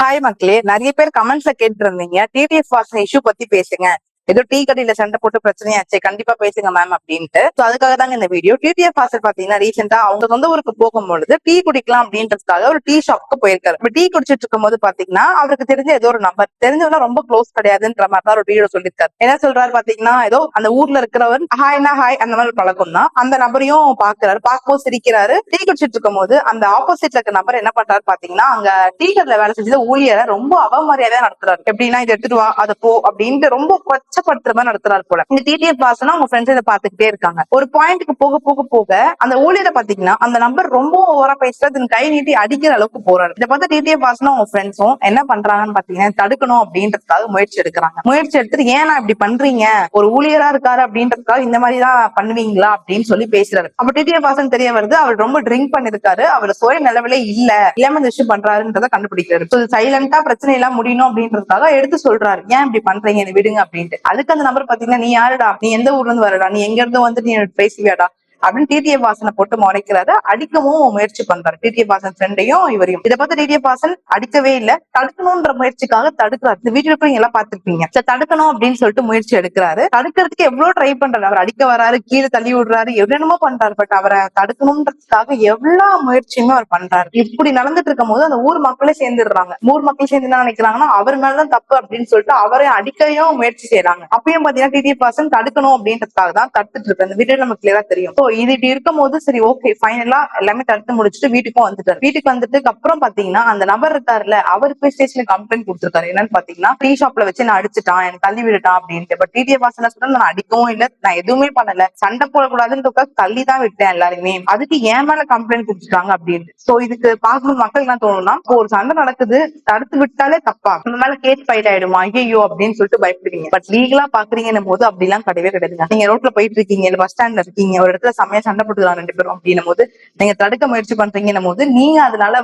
Hi மக்களே, நிறைய பேர் கமெண்ட்ஸ்ல கேட்டு இருந்தீங்க டிடிஎஃப் வாசன் இஷ்யூ பத்தி பேசுங்க. ஏதோ டீ கடையில சண்டை போட்டு பிரச்சனையாச்சு, கண்டிப்பா பேசுங்க மேம் அப்படின்ட்டு. அதுக்காக தாங்க இந்த வீடியோ. டிடிஎஃப் வாசன் பாத்தீங்கன்னா ரீசெண்டா அவங்க சொந்த ஊருக்கு போகும்பொழுது டீ குடிக்கலாம் அப்படின்றதுக்காக ஒரு டீ ஷாப்க்கு போயிருக்காரு. இப்ப டீ குடிச்சிட்டு இருக்கும் போது பாத்தீங்கன்னா அவருக்கு தெரிஞ்ச ஏதோ ஒரு நம்பர், தெரிஞ்சவங்க ரொம்ப க்ளோஸ் கிடையாதுன்ற மாதிரி தான் ஒரு வீடியோ சொல்லியிருக்காரு. என்ன சொல்றாரு பாத்தீங்கன்னா, ஏதோ அந்த ஊர்ல இருக்கிறவர் ஹாய்னா ஹாய் அந்த மாதிரி பழக்கம் தான். அந்த நபரையும் பாக்குறாரு, பார்க்கும்போது சிரிக்கிறாரு. டீ குடிச்சிட்டு இருக்கும் போது அந்த ஆப்போசிட்ல இருக்க நபர் என்ன பண்றாரு பாத்தீங்கன்னா, அங்க டீ கடையில வேலை செஞ்சது ஊழியரை ரொம்ப அவமரியாதையா நடத்துறாரு. எப்படின்னா, இதை எடுத்துட்டு வா, அதை போ அப்படின்ட்டு ரொம்ப கொச்சப்படுத்துற மாதிரி நடத்துறாரு போல. இந்த டிடிஎஃப் வாசனா அவங்க ஃப்ரெண்ட்ஸ் இதை பாத்துக்கிட்டே இருக்காங்க. ஒரு பாயிண்ட்க்கு போக போக போக அந்த ஊழியரை பாத்தீங்கன்னா அந்த நம்பர் ரொம்ப ஓவரா பேசுறது, கை நீட்டி அடிக்கிற அளவுக்கு போறாரு. இதை பார்த்து டிடிஎஃப் வாசனா அவங்க ஃப்ரெண்ட்ஸும் என்ன பண்றாங்கன்னு பாத்தீங்கன்னா தடுக்கணும் அப்படின்றதுக்காக முயற்சி எடுக்கிறாங்க. முயற்சி எடுத்துட்டு ஏன்னா இப்படி பண்றீங்க, ஒரு ஊழியரா இருக்காரு அப்படின்றதுக்காக இந்த மாதிரி தான் பண்ணுவீங்களா அப்படின்னு சொல்லி பேசுறாரு. அப்ப டிடிஎஃப் வாசன் தெரிய வருது, அவர் ரொம்ப ட்ரிங்க் பண்ணிருக்காரு, அவர் சுய நிலவிலே இல்லாம இந்த விஷயம் பண்றாருன்றத கண்டுபிடிக்கிறாரு. சைலண்டா பிரச்சனை எல்லாம் முடியணும் அப்படின்றதுக்காக எடுத்து சொல்றாரு, ஏன் இப்படி பண்றீங்க, விடுங்க அப்படின்ட்டு. அதுக்கு அந்த நபர் பாத்தீங்கன்னா, நீ யாருடா, நீ எந்த ஊர்ல இருந்து வரடா, நீ எங்க இருந்து வந்து நீ பேசுவியாடா அப்படின்னு டிடிஎஃப் வாசனை போட்டு முறைக்கிறாரு. அடிக்கவும் முயற்சி பண்றாரு டிடிஎஃப் வாசன் ஃப்ரெண்டையும் இவரையும். இதை பார்த்து டிடிஎஃப் வாசன் அடிக்கவே இல்ல, தடுக்கணும்ன்ற முயற்சிக்காக தடுக்கிறாரு. இந்த வீடியோ நீங்க எல்லாம் பாத்துருப்பீங்க. தடுக்கணும் அப்படின்னு சொல்லிட்டு முயற்சி எடுக்கிறாரு. தடுக்கிறதுக்கு எவ்வளவு ட்ரை பண்றாரு. அவர் அடிக்க வராரு, கீழே தள்ளி விடுறாரு, என்னென்னமோ பண்றாரு. பட் அவரை தடுக்கணும்ன்றதுக்காக எவ்வளவு முயற்சியுமே அவர் பண்றாரு. இப்படி நடந்துட்டு இருக்கும் போது அந்த ஊர் மக்களே சேர்ந்துடுறாங்க. ஊர் மக்கள் சேர்ந்து என்ன நினைக்கிறாங்கன்னா, அவர் மேலதான் தப்பு அப்படின்னு சொல்லிட்டு அவரை அடிக்கையும் முயற்சி செய்யறாங்க. அப்பயும் பாத்தீங்கன்னா டிடிஎஃப் வாசன் தடுக்கணும் அப்படின்றதுக்காக தான் தடுத்துட்டு இருக்கு. அந்த வீடியோ நமக்கு கிளியரா தெரியும். இது இப்படி இருக்கும் போது சரி ஓகே ஃபைனலா எல்லாமே தடுத்து முடிச்சுட்டு வீட்டுக்கும் வந்துட்டாரு. வீட்டுக்கு வந்துட்டு அப்புறம் பாத்தீங்கன்னா அந்த நபர் இருக்காருல்ல, அவர் போய் ஸ்டேஷன்ல கம்ப்ளைண்ட் கொடுத்திருக்காரு. என்னன்னு பாத்தீங்கன்னா, டீ ஷாப்ல வச்சு நான் அடிச்சுட்டான், எனக்கு தள்ளி விட்டுட்டான் அப்படின்ட்டு. பட் டிடிஎஃப் வாசன் சொன்னா, நான் அடிக்கவும் இல்ல, நான் எதுவுமே பண்ணல, சண்டை போடக்கூடாதுன்னு தள்ளி தான் விட்டேன் எல்லாருமே, அதுக்கு ஏன் மேல கம்ப்ளைண்ட் கொடுத்துட்டாங்க அப்படின்ட்டு. சோ இதுக்கு பார்க்கும்போது மக்கள் என்ன தோணும்னா, ஒரு சண்டை நடக்குது, தடுத்து விட்டாலே தப்பா, அந்த மேல கேஸ் ஃபைல் ஆயிடுமா ஐயோ அப்படின்னு சொல்லிட்டு பயப்படுவீங்க. பட் லீகலா பாக்குறீங்கன்னு போது அப்படி எல்லாம் கிடையவே கிடையாதுங்க. நீங்க ரோட்ல போயிட்டு இருக்கீங்க, இல்ல பஸ் ஸ்டாண்ட்ல இருக்கீங்க, ஒரு இடத்துல செம்மையா சண்டை போட்டுக்கலாம் ரெண்டு பேரும் அப்படின்னும் போது நீங்க தடுக்க முயற்சி பண்றீங்கன்னும் போது நீங்க அதனால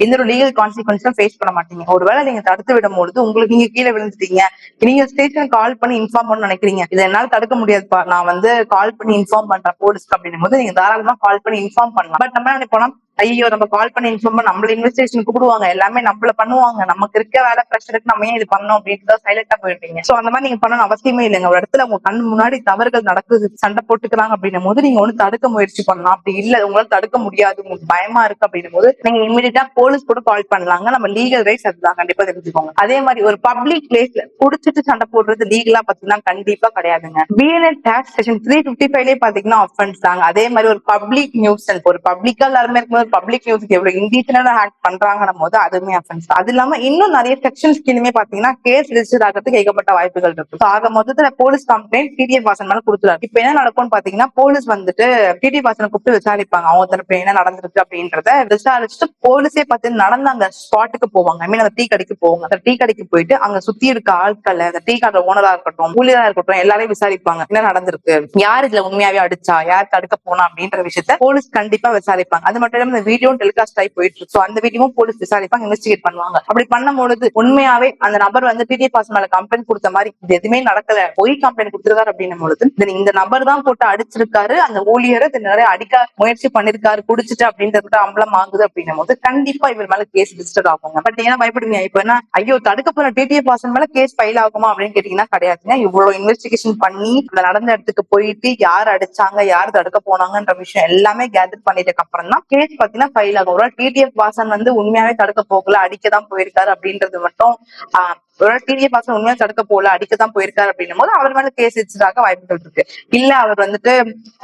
எந்த ஒரு லீகல் கான்சிக்வன்ஸும் ஃபேஸ் பண்ண மாட்டீங்க. ஒருவேளை நீங்க தடுத்து விடும் பொழுது உங்களுக்கு நீங்க கீழே விழுந்துட்டீங்க, நீங்க ஸ்டேஷன் கால் பண்ணி இன்ஃபார்ம் பண்ண நினைக்கிறீங்க, இதை என்னால தடுக்க முடியாதுப்பா, நான் கால் பண்ணி இன்ஃபார்ம் பண்றேன் போலீஸ்க்கு அப்படின்னும் போது நீங்க தாராளமா கால் பண்ணி இன்ஃபார்ம் பண்ணலாம். பட் நம்ம நினைப்போம், ஐயோ நம்ம கால் பண்ணி இன்ஃபார்ம் பண்ண நம்மள இன்வெஸ்டிகேஷன் கூப்பிடுவாங்க, எல்லாமே நம்மள பண்ணுவாங்க, நமக்கு இருக்க வேலை ப்ரெஷருக்கு நம்ம ஏன் இது பண்ணோம் அப்படின்ட்டு சைலண்டா போயிருப்பீங்க. சோ அந்த மாதிரி நீங்க பண்ணணும் அவசியமே இல்லைங்க. ஒரு இடத்துல உங்க கண் முன்னாடி தவறுகள் நடக்குது, சண்டை போட்டுக்கிறாங்க அப்படின்னும் போது நீங்க ஒண்ணு தடுக்க முயற்சி பண்ணலாம். அப்படி இல்ல உங்களால தடுக்க முடியாது, உங்களுக்கு பயமா இருக்கு அப்படின்னும் போது நீங்க இமீடியட்டா போலீஸ் கூட கால் பண்ணலாங்க. நம்ம லீகல் ரைட்ஸ் அதுதான், கண்டிப்பா தெரிஞ்சுக்கோங்க. அதே மாதிரி ஒரு பப்ளிக் பிளேஸ்ல குடிச்சிட்டு சண்டை போடுறது லீகலா பாத்தீங்கன்னா கண்டிப்பா கிடையாதுங்க. பிஎன்எஸ் ஆக்ட் செக்ஷன் 355 பாத்தீங்கன்னா ஆஃபென்ஸ் தாங்க. அதே மாதிரி ஒரு பப்ளிக் நியூஸ், ஒரு பப்ளிக்கா எல்லாருமே இருக்கும்போது பப்ளிக் நியூஸ்க்கு எவ்வளவு இன்டீஷனலா ஆக்ட் பண்றாங்கன்னும் போது அதுவுமே அஃபென்ஸ். அது இல்லாம இன்னும் நிறைய செக்ஷன்ஸ் கீழே பாத்தீங்கன்னா கேஸ் ரிஜிஸ்டர் ஆகிறதுக்கு ஏகப்பட்ட வாய்ப்புகள் இருக்கு. ஆக மொத்தத்துல போலீஸ் கம்ப்ளைண்ட் டிடிஎஃப் வாசன் மேல கொடுத்துறாரு. இப்ப என்ன நடக்கும்னு பாத்தீங்கன்னா, போலீஸ் டிடிஎஃப் வாசனை கூப்பிட்டு விசாரிப்பாங்க, அவங்க தரப்பு என்ன நடந்திருக்கு அப்படின்றத விசாரிச்சுட்டு போலீஸே பார்த்து நடந்த அந்த ஸ்பாட்டுக்கு போவாங்க. ஐ மீன் அந்த டீ கடைக்கு போவாங்க. அந்த டீ கடைக்கு போயிட்டு அங்க சுத்தி இருக்க ஆட்களை, அந்த டீ கடை ஓனரா இருக்கட்டும், ஊழியரா இருக்கட்டும், எல்லாரையும் விசாரிப்பாங்க. என்ன நடந்திருக்கு, யார் இதுல உண்மையாவே அடிச்சா, யார் தடுக்க போனா அப்படின்ற விஷயத்த போலீஸ் கண்டிப்பா விசாரிப்பாங்க. அது மட்டும் இல்லாம இந்த வீடியோ டெலிகாஸ்ட் ஆகி போயிட்டு இருக்கு. அந்த வீடியோவும் போலீஸ் விசாரிப்பாங்க, இன்வெஸ்டிகேட் பண்ணுவாங்க. அப்படி பண்ணும்போது உண்மையாவே அந்த நபர் டிடிஎஃப் வாசன் மேல கம்ப்ளைண்ட் கொடுத்த மாதிரி இது எதுவுமே நடக்கல, பொய் கம்ப்ளைண்ட் கொடுத்திருக்காரு அப்படின்னும் பொழுது இந்த நபர் தான் போட்டு அடிச்சிருக்காரு, அந்த ஊழியரை நிறைய அடிக்க முயற்சி பண்ணிருக்காரு குடிச்சிட்டு அப்படின்றது அம்பலம் ஆகுது அப்படின்னும் போது கண்டிப்பா இவர் மேல கேஸ் ரிஜிஸ்டர் ஆகுங்க. பட் ஏன்னா பயப்படுவீங்க, இப்ப என்ன ஐயோ தடுக்க போற டிடிஎஃப் வாசன் மேல கேஸ் ஃபைல் ஆகுமா அப்படின்னு கேட்டீங்கன்னா கிடையாதுங்க. இவ்வளவு இன்வெஸ்டிகேஷன் பண்ணி அந்த நடந்த இடத்துக்கு போயிட்டு யார் அடிச்சாங்க, யார் தடுக்க போனாங்கன்ற விஷயம் எல்லாமே கேதர் பண்ணிட்டு அப்புறம் தான் கேஸ் பாத்தீங்கன்னா ஃபைல் ஆகும். ஒரு டிடிஎஃப் வாசன் உண்மையாவே தடுக்க போகல, அடிக்கதான் போயிருக்காரு அப்படின்றது மட்டும் ஒரு டிடிஎஃப் வாசன் உண்மையா தடுக்க போல, அடிக்கதான் போயிருக்காரு அப்படின்னும் போது அவர் மேல கேஸ் ரிஜிஸ்டர் வாய்ப்புகள் இருக்கு. இல்ல அவர்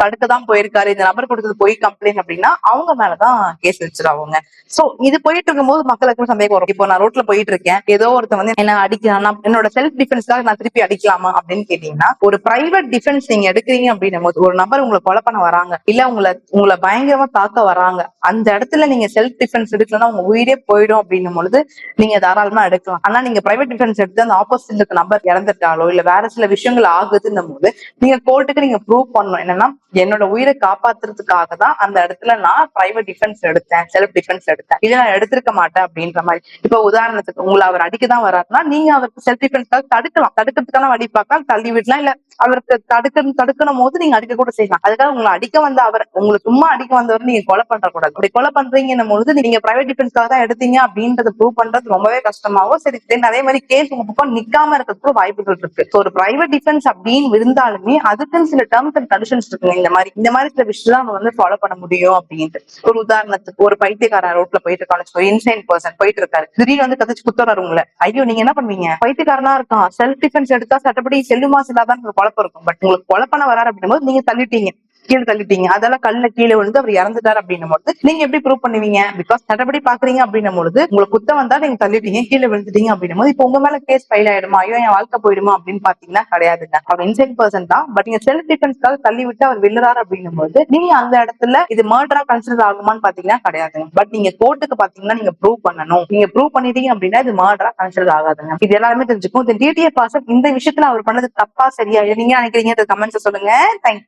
தடுக்கதான் போயிருக்காரு, இந்த நபர் கொடுத்தது போய் கம்ப்ளைண்ட் அப்படின்னா அவங்க மேலதான் கேஸ் ரிஜிஸ்டர் ஆகுங்க. சோ இது போயிட்டு இருக்கும்போது மக்களுக்கு சந்தேகம் வரும். இப்போ நான் ரோட்ல போயிட்டு இருக்கேன், ஏதோ ஒருத்தன் என்ன அடிக்கிறான்னா என்னோட செல்ஃப் டிஃபென்ஸ்க்காக நான் திருப்பி அடிக்கலாமா அப்படின்னு கேட்டீங்கன்னா, ஒரு பிரைவேட் டிஃபென்ஸ் நீங்க எடுக்கிறீங்க அப்படின்னும் போது ஒரு நபர் உங்களை கொலை பண்ண வராங்க, இல்ல உங்களை பயங்கரமா தாக்க வராங்க, அந்த இடத்துல நீங்க செல்ஃப் டிஃபென்ஸ் எடுக்கலன்னா உங்க உயிரே போயிடும் அப்படின்னும் பொழுது நீங்க தாராளமா எடுக்கலாம். ஆனா நீங்க பிரைவேட் டிஃபென்ஸ் எடுத்து அந்த ஆப்போசிட் நபர் இறந்துட்டாலோ இல்ல வேற சில விஷயங்கள் ஆகுதுன்னும் போது நீங்க கோர்ட்டுக்கு நீங்க ப்ரூவ் பண்ணணும். என்னன்னா என்னோட உயிரை காப்பாத்துறதுக்காக தான் அந்த இடத்துல நான் பிரைவேட் டிஃபென்ஸ் எடுத்தேன், செல்ஃப் டிஃபென்ஸ் எடுத்தேன், இதை நான் எடுத்திருக்க மாட்டேன் அப்படின்ற மாதிரி. இப்ப உதாரணத்துக்கு உங்களை அவர் அடிக்கதான் வர்றாருன்னா நீங்க அவருக்கு செல்ஃப் டிஃபென்ஸ்க்காக தடுக்கலாம், தடுக்கிறதுக்கான வழி பார்க்கலாம், தள்ளி விடலாம், இல்ல அவருக்கு தடுக்கணும் போது நீங்க அடிக்க கூட செய்யலாம். அதுக்காக உங்களை அடிக்க வந்த அவர், உங்களை சும்மா அடிக்க வந்தவர் நீங்க கொலை பண்ற கூடாது. அப்படி கொலை பண்றீங்கன்னும் போது நீங்க பிரைவேட் டிஃபென்ஸ்க்காக தான் எடுத்தீங்க அப்படின்றத ப்ரூவ் பண்றது ரொம்பவே கஷ்டமாவும். சரி, அதே மாதிரி கேஸ் உங்க பக்கம் நிக்காம இருக்கிறதுக்கு வாய்ப்புகள் இருக்கு. ஒரு பிரைவேட் டிஃபென்ஸ் அப்படின்னு இருந்தாலுமே அதுக்குன்னு சில டேர்ம்ஸ் அண்ட் கண்டிஷன்ஸ் இருக்குங்க. இந்த மாதிரி சில விஷயம் நம்ம வந்து ஃபாலோ பண்ண முடியும் அப்படின்ட்டு. ஒரு உதாரணத்துக்கு ஒரு பைத்தியக்காரன் ரோட்ல போயிட்டு இருக்கான்னு, இன்சைன் பர்சன் போயிட்டு இருக்காரு, திடீர்னு வந்து கத்திச்சு குத்துறாரு உங்களை. ஐயோ, நீங்க என்ன பண்ணுவீங்க? பைத்தியக்காரனா இருக்கான், செல்ஃப் டிஃபென்ஸ் எடுத்தா சட்டப்படி செல்லுமா செல்லாதான் குழப்பம் இருக்கும். பட் உங்களுக்கு கொலை பண்ண வராரு அப்படின்னும் போது நீங்க தள்ளிட்டீங்க, கீழே தள்ளிட்டீங்க, அதெல்லாம் கல்ல கீழே விழுந்து அவர் இறந்துட்டாரு அப்படின்னும் போது நீங்க எப்படி ப்ரூவ் பண்ணுவீங்க? பிகாஸ் சட்டப்படி பாக்குறீங்க அப்படின்னும் பொழுது உங்களுக்கு குத்தம் வந்தா நீங்க தள்ளிட்டீங்க, கீழே விழுந்துட்டீங்க அப்படின்னும் போது இப்ப உங்க மேல கேஸ் ஃபைல் ஆயிடுமா, ஐயோ என் வாழ்க்கை போயிடுமா அப்படின்னு பாத்தீங்கன்னா கிடையாதுங்க. அவர் இன்சைட் பர்சன் தான், பட் நீங்க செல்ஃப் டிஃபென்ஸ்க்காக தள்ளி விட்டு அவர் விழுறாரு அப்படின்னும் போது நீங்க அந்த இடத்துல இது மர்டரா கன்சிடர் ஆகுமான்னு பாத்தீங்கன்னா கிடையாதுங்க. பட் நீங்க கோர்ட்டுக்கு பாத்தீங்கன்னா நீங்க ப்ரூவ் பண்ணணும். நீங்க ப்ரூவ் பண்ணிட்டீங்க அப்படின்னா இது மர்டரா கன்சிடர் ஆகாதுங்க. இது எல்லாருமே தெரிஞ்சுக்கும். இந்த டிடிஎஃப் வாசன் இந்த விஷயத்துல அவர் பண்ணது தப்பா சரியா நீங்க நினைக்கிறீங்க? கமெண்ட்ஸ் சொல்லுங்க. தேங்க்யூ.